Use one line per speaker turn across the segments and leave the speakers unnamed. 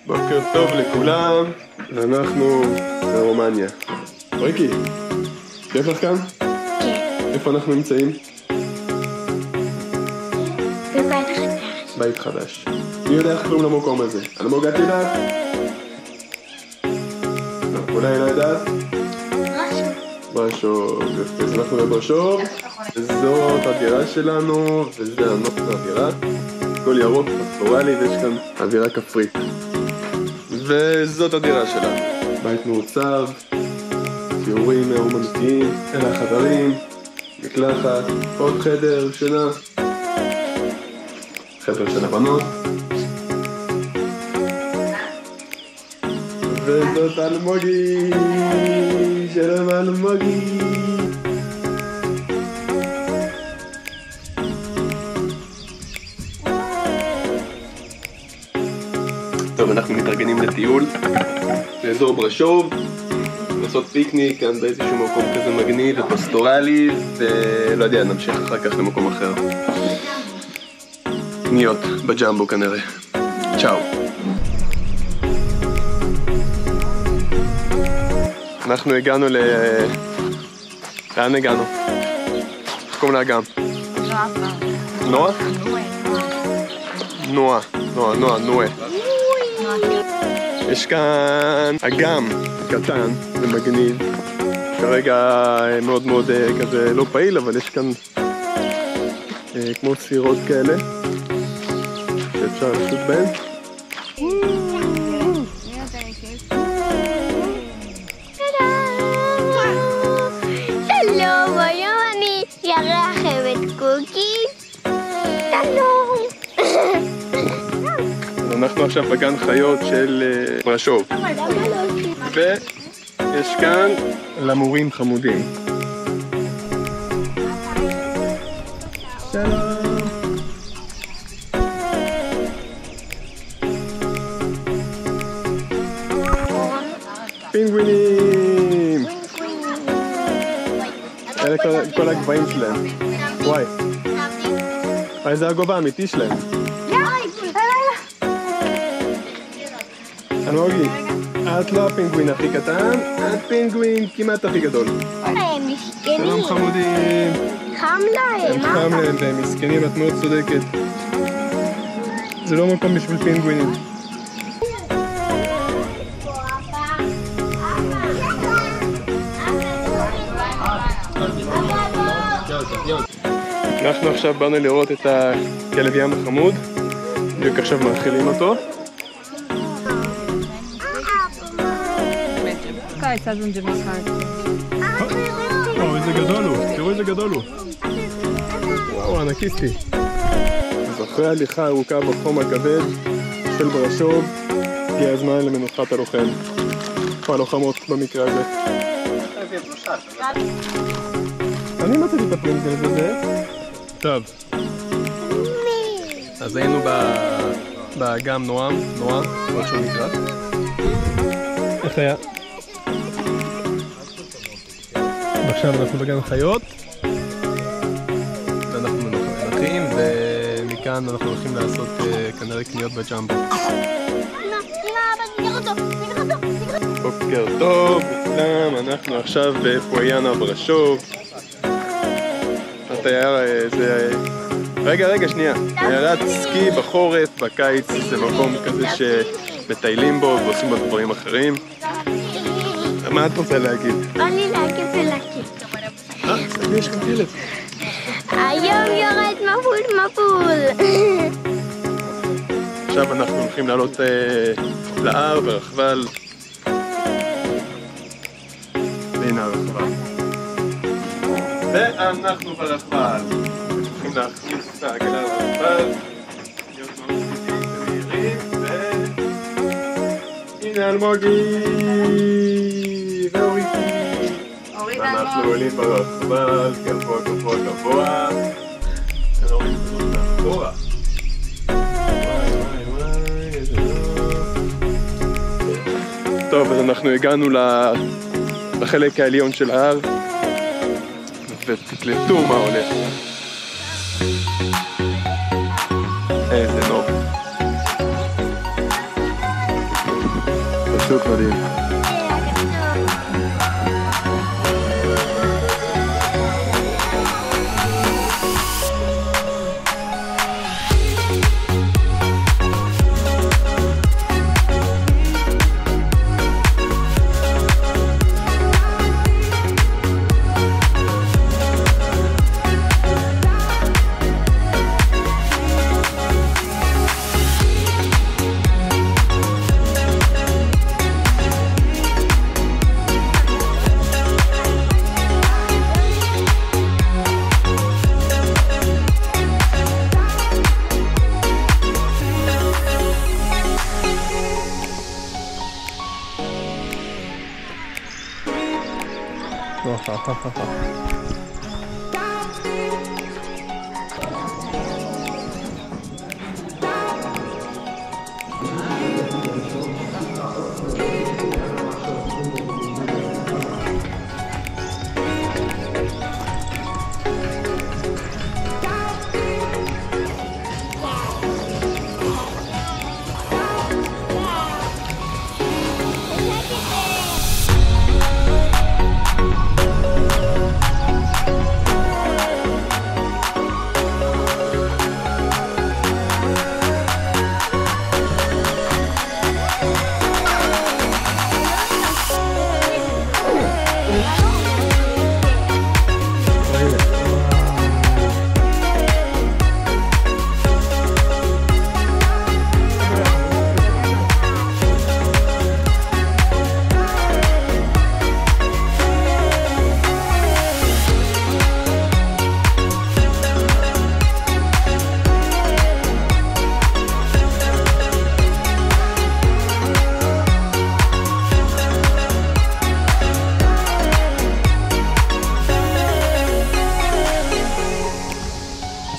בוקר טוב לכולם, אנחנו ברומניה. ריקי, כיף לך כאן?
כן.
איפה אנחנו נמצאים?
בבית חדש.
בית חדש. מי יודע איך קוראים למקום הזה? אלמוג, את יודעת? לא, אולי לא יודעת? ברשוב. אז אנחנו בברשוב, זאת הדירה שלנו, וזה הנוף מהדירה. הכל ירוק, פסטורלי, ויש כאן אווירה כפרית. וזאת הדירה שלנו. בית מעוצב, ציורים אומנותיים, אלה החדרים, מקלחת, עוד חדר שינה, חדר של הבנות. וזאת אלמוגי, שלום אלמוגי. טוב, אנחנו מתארגנים לטיול באזור ברשוב, לעשות פיקניק כאן באיזשהו מקום כזה מגניב ופסטורלי, ולא יודע, נמשיך אחר כך למקום אחר. קניות בג'מבו כנראה. צ'או. אנחנו הגענו לאן הגענו? איך קוראים לאגם? נועה? נועה. יש כאן אגם קטן ומגניב, כרגע מאוד מאוד כזה לא פעיל, אבל יש כאן כמו סירות כאלה שאפשר לשוט בהן.
שלום, היום אני אראה לכם את קוקי. שלום.
אנחנו עכשיו בגן חיות של ברשוב, ויש כאן למורים חמודים. שלום. פינגווינים. אלה כל הגבהים שלהם. וואי. זה הגובה האמיתי שלהם. אלמוגי, את לא הפינגווין הכי קטן, את פינגווין כמעט הכי גדול.
הם מסכנים.
שלום חמודים.
חם להם.
חם להם והם מסכנים, את מאוד צודקת. זה לא מקום בשביל פינגווינים. אנחנו עכשיו באנו לראות את הכלב ים החמוד, בדיוק עכשיו מאכילים אותו. איזה גדול הוא, תראו איזה גדול הוא. וואו, ענקיסטי. אז אחרי הליכה ארוכה בחום הכבד של ברשוב, הגיע הזמן למנוחת הלוחם. או הלוחמות במקרה הזה. אני מצאתי את הפרינגל הזה. טוב. אז היינו באגם נועה, כמו שהוא נקרא. איך היה? ועכשיו אנחנו בגן חיות, ואנחנו מנחים, ומכאן אנחנו הולכים לעשות כנראה קניות בג'מבו. בוקר טוב לכולם, אנחנו עכשיו בפואיאנה ברשוב. רגע, שנייה. עיירת סקי בחורף, בקיץ זה מקום כזה שמטיילים בו ועושים בו דברים אחרים. מה את רוצה להגיד?
בא לי להגיד ולהגיד.
יש כאן כלב.
היום יורד מבול.
עכשיו אנחנו הולכים לעלות להר ברכבל. והנה הרכבל. ואנחנו ברכבל. הולכים להכניס את העגלה לרכבל. להיות מאוד ספידים ומהירים. הנה אלמוגי. אנחנו עולים ברכבל, גבוה. ונוריד את האחורה. טוב, אז אנחנו הגענו לחלק העליון של ההר, ותקלטו מה הולך. איזה נוף. צוק מדהים.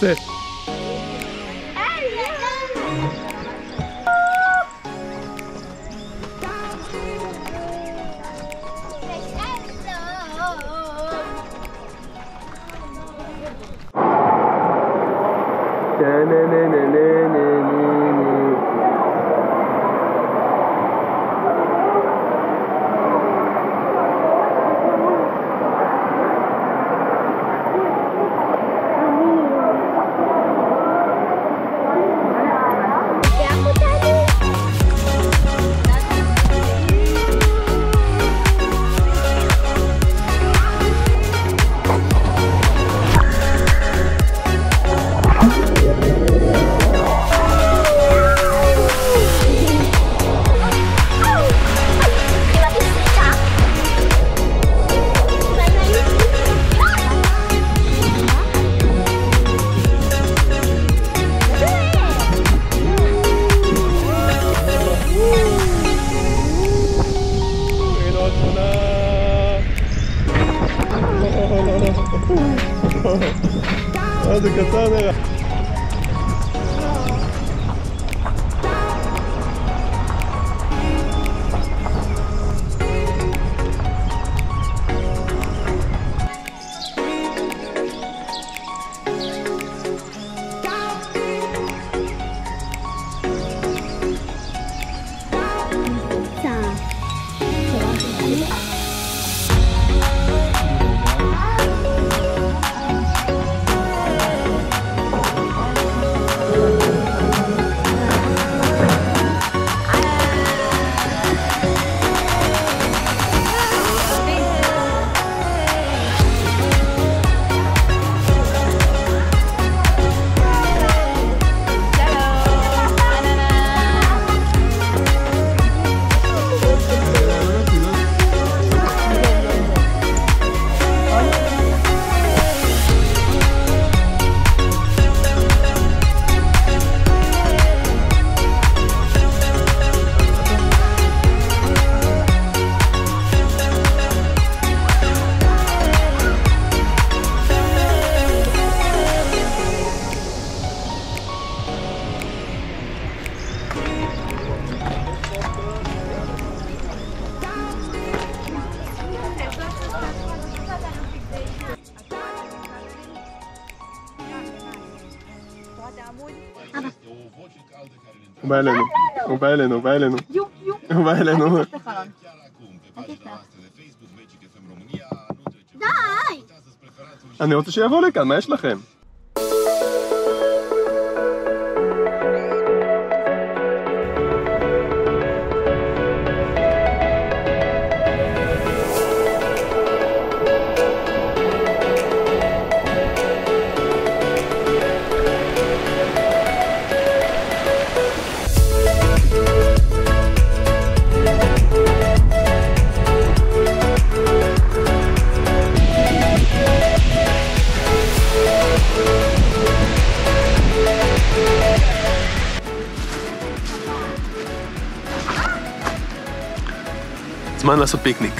זה. זה קצר נראה.
הוא בא אלינו, הוא בא אלינו, הוא בא אלינו. הוא בא אלינו.
די!
אני רוצה שיבוא לכאן, מה יש לכם? זמן לעשות פיקניק.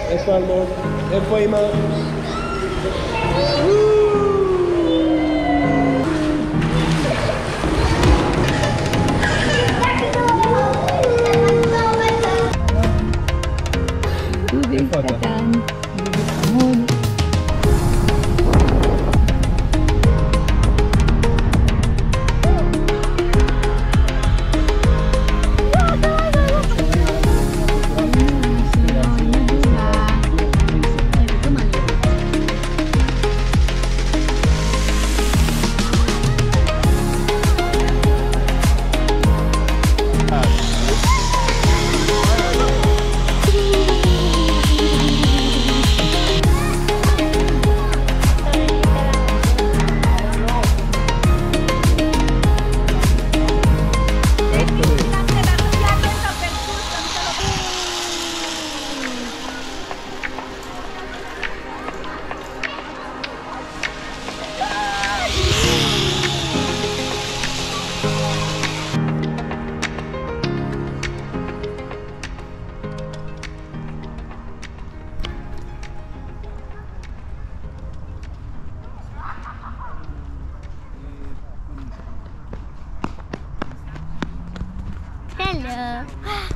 איפה אלמוג? איפה אמא?
דובי קטן, דובי חמוד.
Hello.